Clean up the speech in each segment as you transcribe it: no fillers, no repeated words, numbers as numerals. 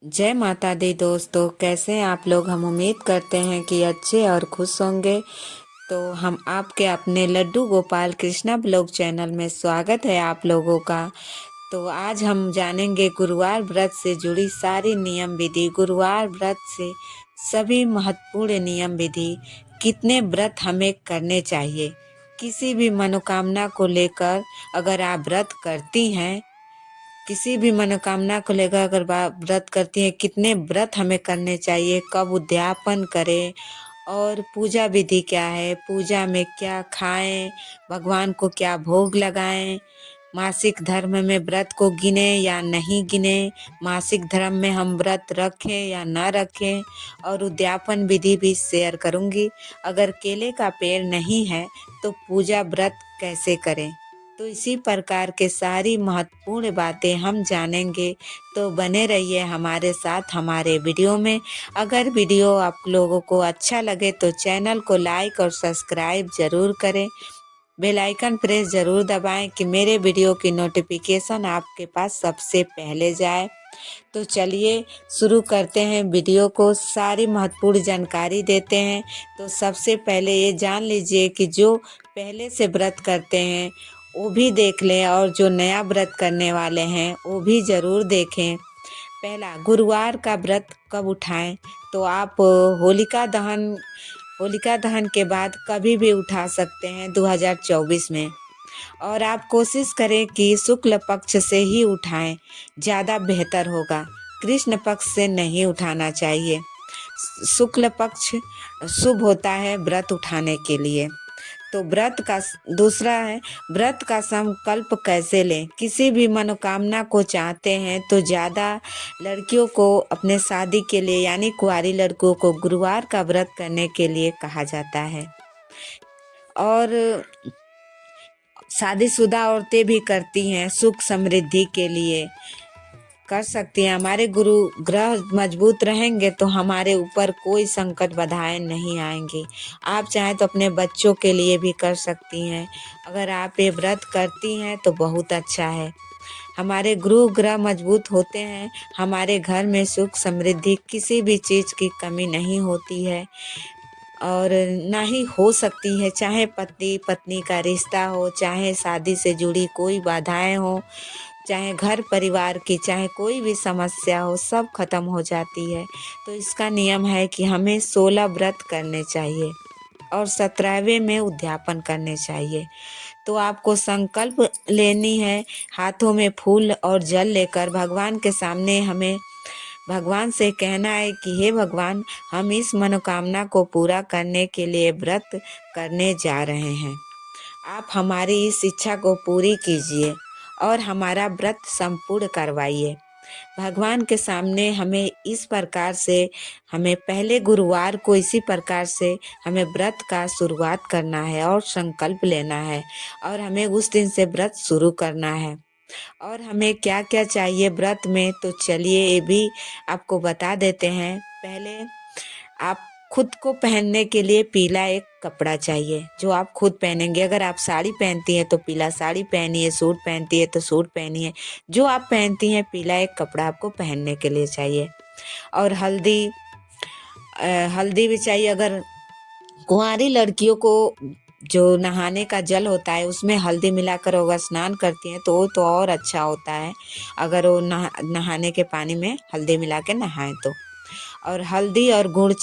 जय माता दी दोस्तों, कैसे हैं आप लोग। हम उम्मीद करते हैं कि अच्छे और खुश होंगे। तो हम आपके अपने लड्डू गोपाल कृष्णा ब्लॉग चैनल में स्वागत है आप लोगों का। तो आज हम जानेंगे गुरुवार व्रत से जुड़ी सारी नियम विधि, गुरुवार व्रत से सभी महत्वपूर्ण नियम विधि, कितने व्रत हमें करने चाहिए। किसी भी मनोकामना को लेकर अगर आप व्रत करती हैं, किसी भी मनोकामना को लेकर अगर व्रत करती है, कितने व्रत हमें करने चाहिए, कब उद्यापन करें और पूजा विधि क्या है, पूजा में क्या खाएं, भगवान को क्या भोग लगाएं, मासिक धर्म में व्रत को गिने या नहीं गिने, मासिक धर्म में हम व्रत रखें या ना रखें, और उद्यापन विधि भी शेयर करूंगी। अगर केले का पेड़ नहीं है तो पूजा व्रत कैसे करें। तो इसी प्रकार के सारी महत्वपूर्ण बातें हम जानेंगे। तो बने रहिए हमारे साथ हमारे वीडियो में। अगर वीडियो आप लोगों को अच्छा लगे तो चैनल को लाइक और सब्सक्राइब जरूर करें। बेल आइकन प्रेस जरूर दबाएं कि मेरे वीडियो की नोटिफिकेशन आपके पास सबसे पहले जाए। तो चलिए शुरू करते हैं वीडियो को, सारी महत्वपूर्ण जानकारी देते हैं। तो सबसे पहले ये जान लीजिए कि जो पहले से व्रत करते हैं वो भी देख लें, और जो नया व्रत करने वाले हैं वो भी जरूर देखें। पहला, गुरुवार का व्रत कब उठाएं। तो आप होलिका दहन के बाद कभी भी उठा सकते हैं 2024 में। और आप कोशिश करें कि शुक्ल पक्ष से ही उठाएं, ज़्यादा बेहतर होगा। कृष्ण पक्ष से नहीं उठाना चाहिए। शुक्ल पक्ष शुभ होता है व्रत उठाने के लिए। तो व्रत का दूसरा है, व्रत का संकल्प कैसे लें। किसी भी मनोकामना को चाहते हैं तो ज़्यादा लड़कियों को अपने शादी के लिए यानी कुंवारी लड़कियों को गुरुवार का व्रत करने के लिए कहा जाता है। और शादीशुदा औरतें भी करती हैं, सुख समृद्धि के लिए कर सकती हैं। हमारे गुरु ग्रह मजबूत रहेंगे तो हमारे ऊपर कोई संकट बाधाएं नहीं आएंगी। आप चाहें तो अपने बच्चों के लिए भी कर सकती हैं। अगर आप ये व्रत करती हैं तो बहुत अच्छा है। हमारे गुरु ग्रह मजबूत होते हैं, हमारे घर में सुख समृद्धि किसी भी चीज़ की कमी नहीं होती है और ना ही हो सकती है। चाहे पति पत्नी का रिश्ता हो, चाहे शादी से जुड़ी कोई बाधाएं हो, चाहे घर परिवार की चाहे कोई भी समस्या हो, सब खत्म हो जाती है। तो इसका नियम है कि हमें 16 व्रत करने चाहिए और 17वें में उद्यापन करने चाहिए। तो आपको संकल्प लेनी है, हाथों में फूल और जल लेकर भगवान के सामने हमें भगवान से कहना है कि हे भगवान, हम इस मनोकामना को पूरा करने के लिए व्रत करने जा रहे हैं। आप हमारी इस इच्छा को पूरी कीजिए और हमारा व्रत संपूर्ण करवाइए। भगवान के सामने हमें इस प्रकार से, हमें पहले गुरुवार को इसी प्रकार से हमें व्रत का शुरुआत करना है और संकल्प लेना है, और हमें उस दिन से व्रत शुरू करना है। और हमें क्या क्या चाहिए व्रत में, तो चलिए ये भी आपको बता देते हैं। पहले आप खुद को पहनने के लिए पीला एक कपड़ा चाहिए जो आप खुद पहनेंगे। अगर आप साड़ी पहनती हैं तो पीला साड़ी पहनिए, सूट पहनती है तो सूट पहनिए, जो आप पहनती हैं पीला एक कपड़ा आपको पहनने के लिए चाहिए। और हल्दी भी चाहिए। अगर कुंवारी लड़कियों को जो नहाने का जल होता है उसमें हल्दी मिलाकर अगर स्नान करती हैं तो वो तो और अच्छा होता है, अगर वो नहाने के पानी में हल्दी मिला के नहाएं तो। और हल्दी और गुड़,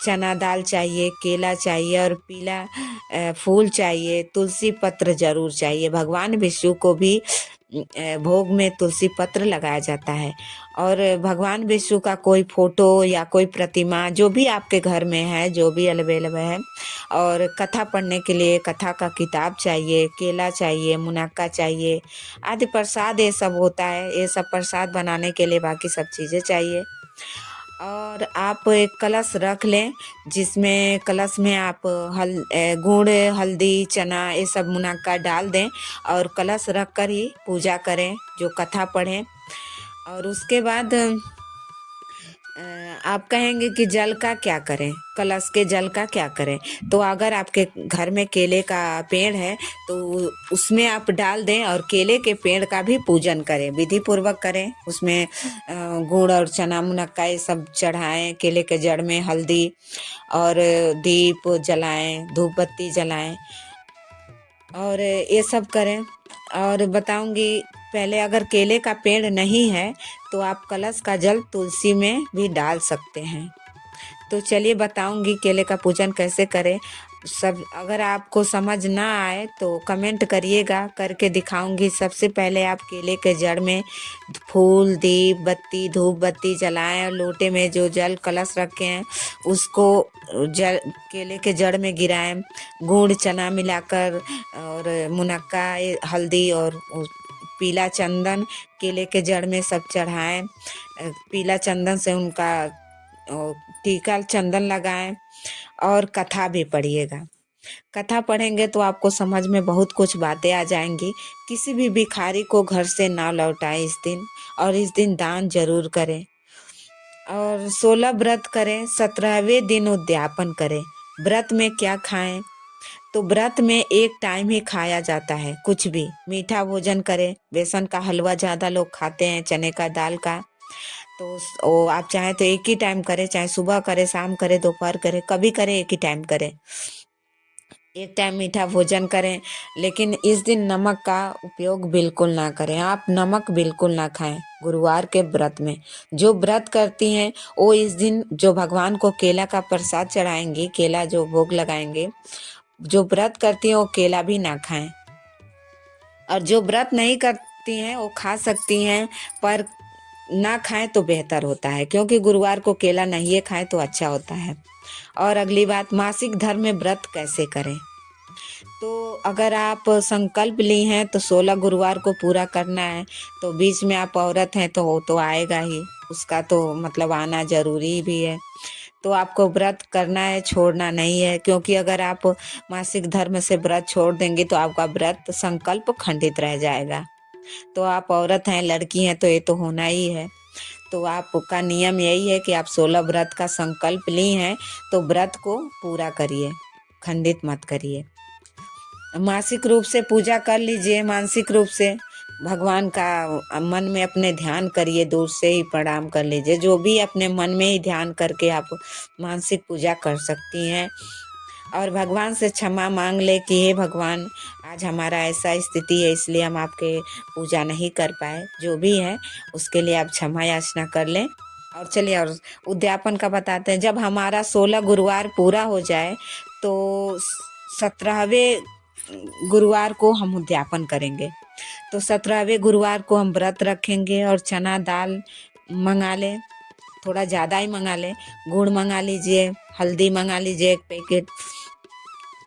चना दाल चाहिए, केला चाहिए और पीला फूल चाहिए, तुलसी पत्र जरूर चाहिए। भगवान विष्णु को भी भोग में तुलसी पत्र लगाया जाता है। और भगवान विष्णु का कोई फोटो या कोई प्रतिमा जो भी आपके घर में है, जो भी अवेलेबल है। और कथा पढ़ने के लिए कथा का किताब चाहिए, केला चाहिए, मुनक्का चाहिए आदि प्रसाद ये सब होता है। ये सब प्रसाद बनाने के लिए बाकी सब चीज़ें चाहिए। और आप एक कलश रख लें जिसमें कलश में आप गुड़, हल्दी, चना ये सब मुनक्का डाल दें और कलश रख कर ही पूजा करें, जो कथा पढ़ें। और उसके बाद आप कहेंगे कि जल का क्या करें, कलश के जल का क्या करें। तो अगर आपके घर में केले का पेड़ है तो उसमें आप डाल दें और केले के पेड़ का भी पूजन करें, विधि पूर्वक करें। उसमें गुड़ और चना मुनक्का ये सब चढ़ाएं, केले के जड़ में हल्दी और दीप जलाएं, धूप बत्ती जलाएं और ये सब करें। और बताऊंगी, पहले अगर केले का पेड़ नहीं है तो आप कलश का जल तुलसी में भी डाल सकते हैं। तो चलिए बताऊंगी केले का पूजन कैसे करें। सब अगर आपको समझ ना आए तो कमेंट करिएगा, करके दिखाऊंगी। सबसे पहले आप केले के जड़ में फूल, दीप बत्ती, धूप बत्ती जलाएं और लोटे में जो जल कलश रखे हैं उसको जल केले के जड़ में गिराएं। गुड़ चना मिलाकर और मुनक्का, हल्दी और पीला चंदन केले के जड़ में सब चढ़ाएं। पीला चंदन से उनका टीका चंदन लगाएं और कथा भी पढ़िएगा। कथा पढ़ेंगे तो आपको समझ में बहुत कुछ बातें आ जाएंगी। किसी भी भिखारी को घर से ना लौटाएं इस दिन, और इस दिन दान जरूर करें। और 16 व्रत करें, 17वें दिन उद्यापन करें। व्रत में क्या खाएं? तो व्रत में एक टाइम ही खाया जाता है, कुछ भी मीठा भोजन करें। बेसन का हलवा ज्यादा लोग खाते हैं, चने का दाल का। तो आप चाहे तो एक ही टाइम करें, चाहे सुबह करें, शाम करें, दोपहर करें, कभी करें, एक ही टाइम करें। एक टाइम मीठा भोजन करें, लेकिन इस दिन नमक का उपयोग बिल्कुल ना करें। आप नमक बिल्कुल ना खाएं गुरुवार के व्रत में। जो व्रत करती हैं वो इस दिन जो भगवान को केला का प्रसाद चढ़ाएंगी, केला जो भोग लगाएंगे, जो व्रत करती हैं वो केला भी ना खाएं। और जो व्रत नहीं करती हैं वो खा सकती हैं, पर ना खाएं तो बेहतर होता है, क्योंकि गुरुवार को केला नहीं खाएं तो अच्छा होता है। और अगली बात, मासिक धर्म में व्रत कैसे करें। तो अगर आप संकल्प ली हैं तो 16 गुरुवार को पूरा करना है। तो बीच में आप औरत हैं तो वो तो आएगा ही, उसका तो मतलब आना जरूरी भी है। तो आपको व्रत करना है, छोड़ना नहीं है। क्योंकि अगर आप मासिक धर्म से व्रत छोड़ देंगे तो आपका व्रत संकल्प खंडित रह जाएगा। तो आप औरत हैं, लड़की हैं, तो ये तो होना ही है। तो आपका नियम यही है कि आप 16 व्रत का संकल्प ली हैं तो व्रत को पूरा करिए, खंडित मत करिए। मासिक रूप से पूजा कर लीजिए, मानसिक रूप से भगवान का मन में अपने ध्यान करिए, दूर से ही प्रणाम कर लीजिए। जो भी अपने मन में ही ध्यान करके आप मानसिक पूजा कर सकती हैं। और भगवान से क्षमा मांग ले कि हे भगवान, आज हमारा ऐसा स्थिति है इसलिए हम आपके पूजा नहीं कर पाए। जो भी है उसके लिए आप क्षमा याचना कर लें। और चलिए और उद्यापन का बताते हैं। जब हमारा 16 गुरुवार पूरा हो जाए तो 17वें गुरुवार को हम उद्यापन करेंगे। तो 17वें गुरुवार को हम व्रत रखेंगे और चना दाल मंगा लें, थोड़ा ज़्यादा ही मंगा लें। गुड़ मंगा लीजिए, हल्दी मंगा लीजिए 1 पैकेट,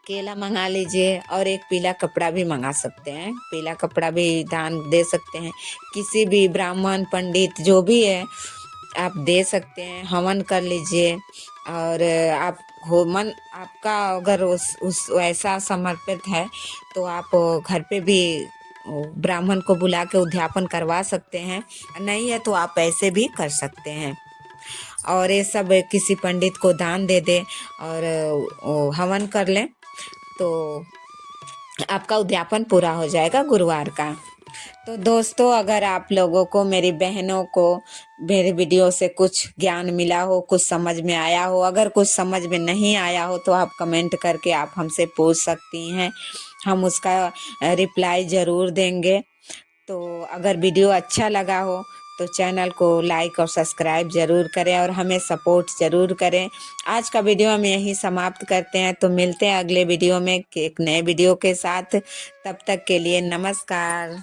केला मंगा लीजिए और एक पीला कपड़ा भी मंगा सकते हैं। पीला कपड़ा भी दान दे सकते हैं। किसी भी ब्राह्मण पंडित जो भी है आप दे सकते हैं। हवन कर लीजिए। और आप हो मन आपका अगर उस वैसा समर्पित है तो आप घर पे भी ब्राह्मण को बुला के उद्यापन करवा सकते हैं। नहीं है तो आप ऐसे भी कर सकते हैं। और ये सब किसी पंडित को दान दे दे और हवन कर लें तो आपका उद्यापन पूरा हो जाएगा गुरुवार का। तो दोस्तों, अगर आप लोगों को, मेरी बहनों को मेरे वीडियो से कुछ ज्ञान मिला हो, कुछ समझ में आया हो, अगर कुछ समझ में नहीं आया हो तो आप कमेंट करके आप हमसे पूछ सकती हैं, हम उसका रिप्लाई ज़रूर देंगे। तो अगर वीडियो अच्छा लगा हो तो चैनल को लाइक और सब्सक्राइब ज़रूर करें और हमें सपोर्ट ज़रूर करें। आज का वीडियो हम यहीं समाप्त करते हैं। तो मिलते हैं अगले वीडियो में एक नए वीडियो के साथ। तब तक के लिए नमस्कार।